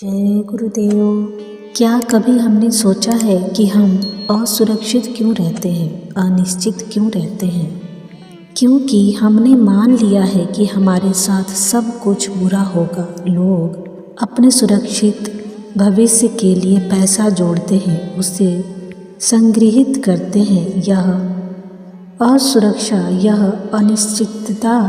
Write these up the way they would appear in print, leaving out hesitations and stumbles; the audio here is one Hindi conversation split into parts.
जय गुरुदेव। क्या कभी हमने सोचा है कि हम असुरक्षित क्यों रहते हैं, अनिश्चित क्यों रहते हैं? क्योंकि हमने मान लिया है कि हमारे साथ सब कुछ बुरा होगा। लोग अपने सुरक्षित भविष्य के लिए पैसा जोड़ते हैं, उसे संग्रहित करते हैं। यह असुरक्षा, यह अनिश्चितता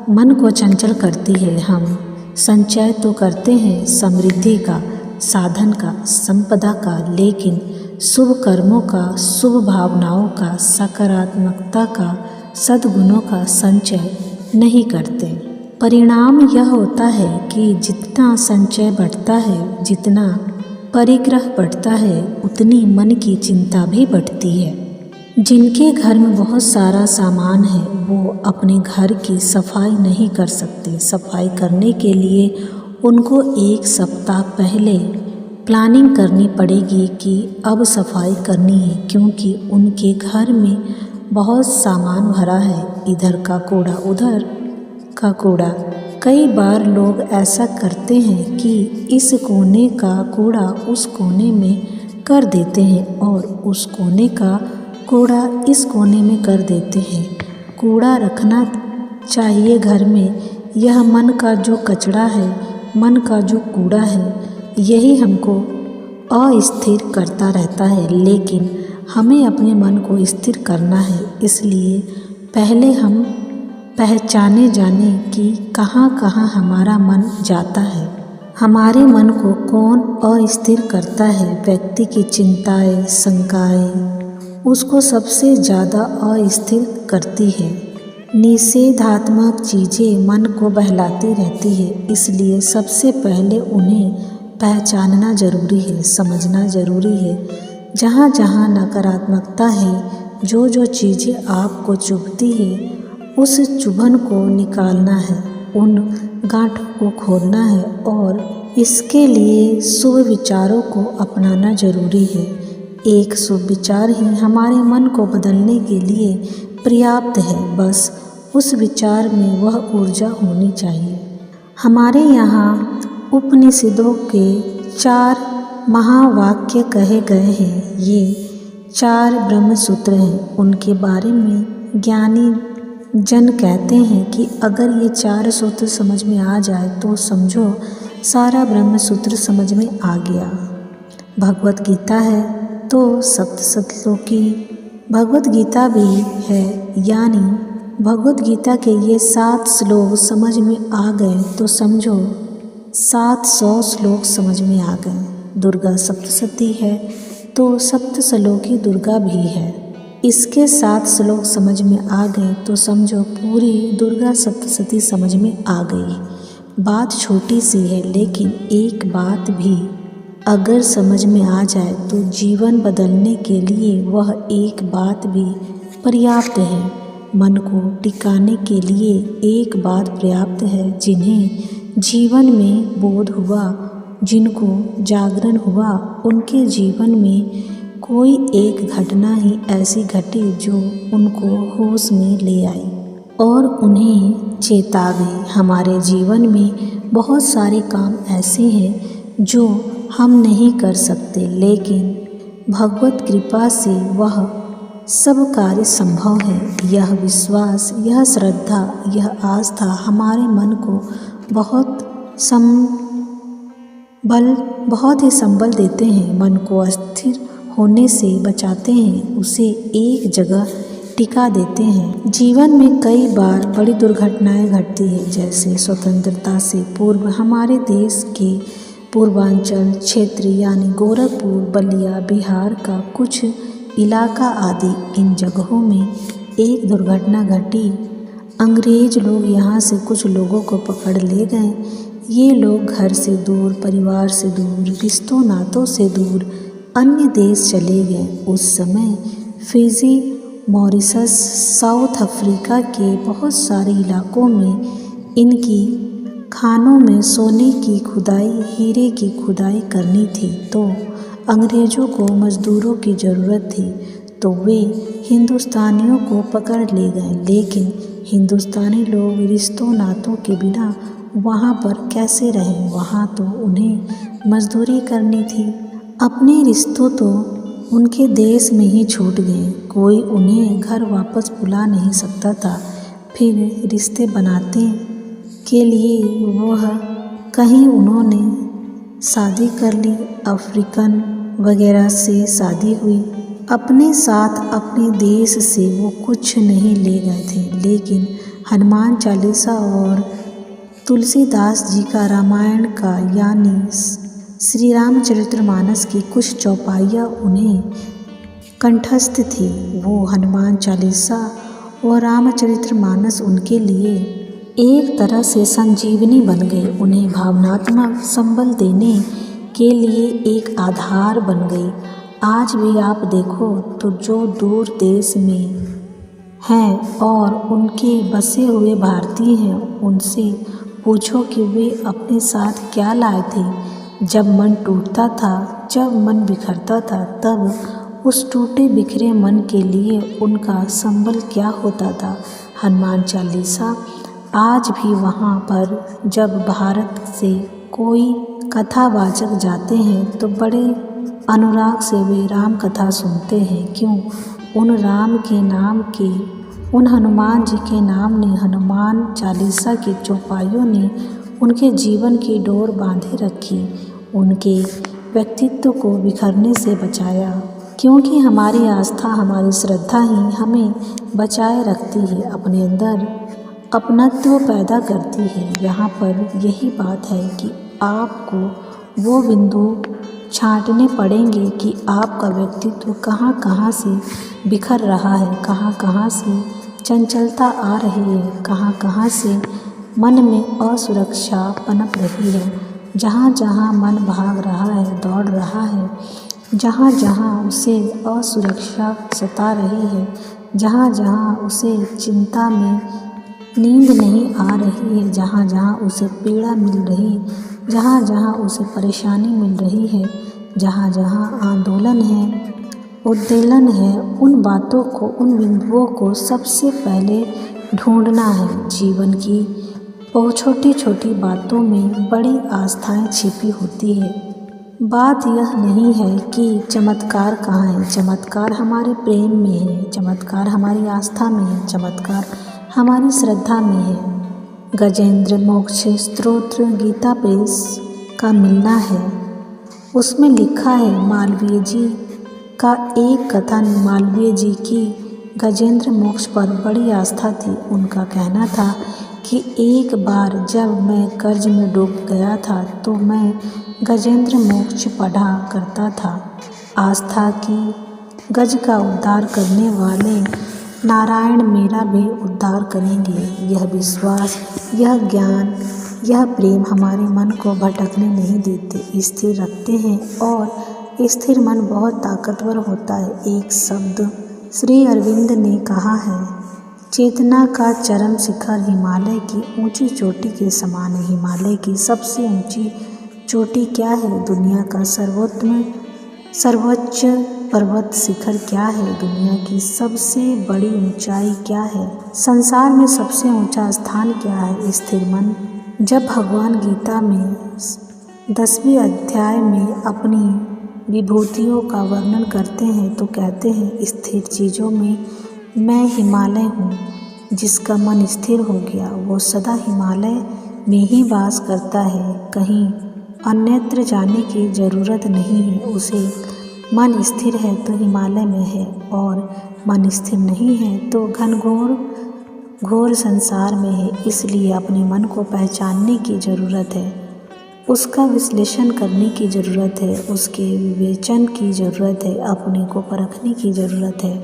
मन को चंचल करती है। हम संचय तो करते हैं समृद्धि का, साधन का, संपदा का, लेकिन शुभ कर्मों का, शुभ भावनाओं का, सकारात्मकता का, सद्गुणों का संचय नहीं करते। परिणाम यह होता है कि जितना संचय बढ़ता है, जितना परिग्रह बढ़ता है, उतनी मन की चिंता भी बढ़ती है। जिनके घर में बहुत सारा सामान है, वो अपने घर की सफाई नहीं कर सकते। सफाई करने के लिए उनको एक सप्ताह पहले प्लानिंग करनी पड़ेगी कि अब सफाई करनी है, क्योंकि उनके घर में बहुत सामान भरा है। इधर का कूड़ा, उधर का कूड़ा। कई बार लोग ऐसा करते हैं कि इस कोने का कूड़ा उस कोने में कर देते हैं और उस कोने का कूड़ा इस कोने में कर देते हैं। कूड़ा रखना चाहिए घर में। यह मन का जो कचरा है, मन का जो कूड़ा है, यही हमको अस्थिर करता रहता है। लेकिन हमें अपने मन को स्थिर करना है। इसलिए पहले हम पहचाने जाने कि कहाँ कहाँ हमारा मन जाता है। हमारे मन को कौन अस्थिर करता है? व्यक्ति की चिंताएं, शंकाएं उसको सबसे ज़्यादा अस्थिर करती है। निषेधात्मक चीज़ें मन को बहलाती रहती है। इसलिए सबसे पहले उन्हें पहचानना जरूरी है, समझना जरूरी है। जहाँ जहाँ नकारात्मकता है, जो जो चीज़ें आपको चुभती है, उस चुभन को निकालना है, उन गांठों को खोलना है और इसके लिए शुभ विचारों को अपनाना जरूरी है। एक शुभ विचार ही हमारे मन को बदलने के लिए पर्याप्त है। बस उस विचार में वह ऊर्जा होनी चाहिए। हमारे यहाँ उपनिषदों के 4 महावाक्य कहे गए हैं। ये 4 ब्रह्म सूत्र हैं। उनके बारे में ज्ञानी जन कहते हैं कि अगर ये 4 सूत्र समझ में आ जाए तो समझो सारा ब्रह्म सूत्र समझ में आ गया। भगवत गीता है तो सप्तश्लोकी भगवत गीता भी है, यानी भगवत गीता के ये 7 श्लोक समझ में आ गए तो समझो 700 श्लोक समझ में आ गए। दुर्गा सप्तशती है तो सप्तश्लोकी दुर्गा भी है। इसके 7 श्लोक समझ में आ गए तो समझो पूरी दुर्गा सप्तशती समझ में आ गई। बात छोटी सी है, लेकिन एक बात भी अगर समझ में आ जाए तो जीवन बदलने के लिए वह एक बात भी पर्याप्त है। मन को टिकाने के लिए एक बात पर्याप्त है। जिन्हें जीवन में बोध हुआ, जिनको जागरण हुआ, उनके जीवन में कोई एक घटना ही ऐसी घटी जो उनको होश में ले आई और उन्हें चेता गई। हमारे जीवन में बहुत सारे काम ऐसे हैं जो हम नहीं कर सकते, लेकिन भगवत कृपा से वह सब कार्य संभव है। यह विश्वास, यह श्रद्धा, यह आस्था हमारे मन को बहुत ही संबल देते हैं। मन को अस्थिर होने से बचाते हैं, उसे एक जगह टिका देते हैं। जीवन में कई बार बड़ी दुर्घटनाएं घटती है। जैसे स्वतंत्रता से पूर्व हमारे देश के पूर्वांचल क्षेत्र यानी गोरखपुर, बलिया, बिहार का कुछ इलाका आदि, इन जगहों में एक दुर्घटना घटी। अंग्रेज लोग यहाँ से कुछ लोगों को पकड़ ले गए। ये लोग घर से दूर, परिवार से दूर, रिश्तों नातों से दूर अन्य देश चले गए। उस समय फिजी, मॉरिशस, साउथ अफ्रीका के बहुत सारे इलाकों में इनकी खानों में सोने की खुदाई, हीरे की खुदाई करनी थी। तो अंग्रेज़ों को मज़दूरों की ज़रूरत थी, तो वे हिंदुस्तानियों को पकड़ ले गए। लेकिन हिंदुस्तानी लोग रिश्तों नातों के बिना वहाँ पर कैसे रहें? वहाँ तो उन्हें मजदूरी करनी थी। अपने रिश्तों तो उनके देश में ही छूट गए। कोई उन्हें घर वापस बुला नहीं सकता था। फिर रिश्ते बनाते के लिए वह कहीं उन्होंने शादी कर ली, अफ्रीकन वगैरह से शादी हुई। अपने साथ अपने देश से वो कुछ नहीं ले गए थे, लेकिन हनुमान चालीसा और तुलसीदास जी का रामायण का यानी श्री रामचरितमानस की कुछ चौपाइयाँ उन्हें कंठस्थ थी। वो हनुमान चालीसा और रामचरितमानस उनके लिए एक तरह से संजीवनी बन गई। उन्हें भावनात्मक संबल देने के लिए एक आधार बन गई। आज भी आप देखो तो जो दूर देश में हैं और उनके बसे हुए भारतीय हैं, उनसे पूछो कि वे अपने साथ क्या लाए थे। जब मन टूटता था, जब मन बिखरता था, तब उस टूटे बिखरे मन के लिए उनका संबल क्या होता था। हनुमान चालीसा आज भी वहाँ पर जब भारत से कोई कथावाचक जाते हैं तो बड़े अनुराग से वे राम कथा सुनते हैं। क्यों? उन राम के नाम के, उन हनुमान जी के नाम ने, हनुमान चालीसा की चौपाइयों ने उनके जीवन की डोर बांधे रखी, उनके व्यक्तित्व को बिखरने से बचाया। क्योंकि हमारी आस्था, हमारी श्रद्धा ही हमें बचाए रखती है, अपने अंदर अपनत्व पैदा करती है। यहाँ पर यही बात है कि आपको वो बिंदु छांटने पड़ेंगे कि आपका व्यक्तित्व कहाँ कहाँ से बिखर रहा है, कहाँ कहाँ से चंचलता आ रही है, कहाँ कहाँ से मन में असुरक्षा पनप रही है। जहाँ जहाँ मन भाग रहा है, दौड़ रहा है, जहाँ जहाँ उसे असुरक्षा सता रही है, जहाँ जहाँ उसे चिंता में नींद नहीं आ रही है, जहाँ जहाँ उसे पीड़ा मिल रही, जहाँ जहाँ उसे परेशानी मिल रही है, जहाँ जहाँ आंदोलन है, उद्वेलन है, उन बातों को, उन बिंदुओं को सबसे पहले ढूंढना है। जीवन की बहुत छोटी छोटी बातों में बड़ी आस्थाएं छिपी होती है। बात यह नहीं है कि चमत्कार कहाँ है। चमत्कार हमारे प्रेम में है, चमत्कार हमारी आस्था में है, चमत्कार हमारी श्रद्धा में है। गजेंद्र मोक्ष स्तोत्र गीता प्रेस का मिलना है, उसमें लिखा है मालवीय जी का एक कथन। मालवीय जी की गजेंद्र मोक्ष पर बड़ी आस्था थी। उनका कहना था कि एक बार जब मैं कर्ज में डूब गया था तो मैं गजेंद्र मोक्ष पढ़ा करता था। आस्था की गज का उद्धार करने वाले नारायण मेरा भी उद्धार करेंगे। यह विश्वास, यह ज्ञान, यह प्रेम हमारे मन को भटकने नहीं देते, स्थिर रखते हैं, और स्थिर मन बहुत ताकतवर होता है। एक शब्द श्री अरविंद ने कहा है, चेतना का चरम शिखर हिमालय की ऊंची चोटी के समान है। हिमालय की सबसे ऊंची चोटी क्या है? दुनिया का सर्वोच्च पर्वत शिखर क्या है? दुनिया की सबसे बड़ी ऊंचाई क्या है? संसार में सबसे ऊंचा स्थान क्या है? स्थिर मन। जब भगवान गीता में 10वें अध्याय में अपनी विभूतियों का वर्णन करते हैं तो कहते हैं, स्थिर चीज़ों में मैं हिमालय हूँ। जिसका मन स्थिर हो गया वो सदा हिमालय में ही वास करता है, कहीं अन्यत्र जाने की ज़रूरत नहीं है उसे। मन स्थिर है तो हिमालय में है, और मन स्थिर नहीं है तो घोर संसार में है। इसलिए अपने मन को पहचानने की ज़रूरत है, उसका विश्लेषण करने की ज़रूरत है, उसके विवेचन की ज़रूरत है, अपने को परखने की ज़रूरत है।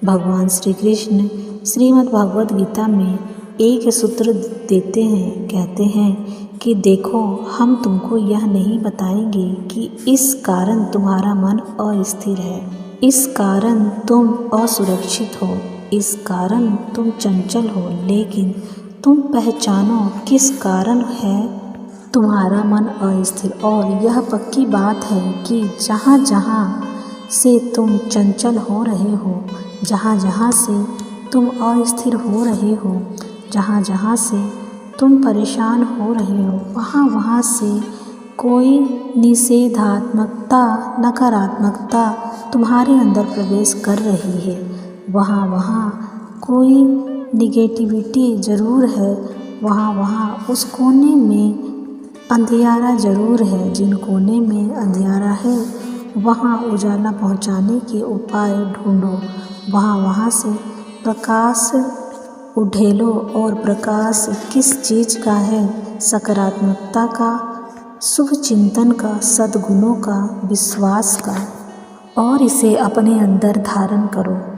भगवान श्री कृष्ण श्रीमद् भागवत गीता में एक सूत्र देते हैं, कहते हैं कि देखो, हम तुमको यह नहीं बताएंगे कि इस कारण तुम्हारा मन अस्थिर है, इस कारण तुम असुरक्षित हो, इस कारण तुम चंचल हो, लेकिन तुम पहचानो किस कारण है तुम्हारा मन अस्थिर। और यह पक्की बात है कि जहाँ जहाँ से तुम चंचल हो रहे हो, जहाँ जहाँ से तुम अस्थिर हो रहे हो, जहाँ जहाँ से तुम परेशान हो रहे हो, वहाँ से कोई निषेधात्मकता, नकारात्मकता तुम्हारे अंदर प्रवेश कर रही है। वहाँ कोई निगेटिविटी ज़रूर है, वहाँ उस कोने में अंधियारा ज़रूर है। जिन कोने में अंधियारा है वहाँ उजाला पहुँचाने के उपाय ढूंढो। वहाँ से प्रकाश उढेलो। और प्रकाश किस चीज़ का है? सकारात्मकता का, शुभ चिंतन का, सद्गुणों का, विश्वास का। और इसे अपने अंदर धारण करो।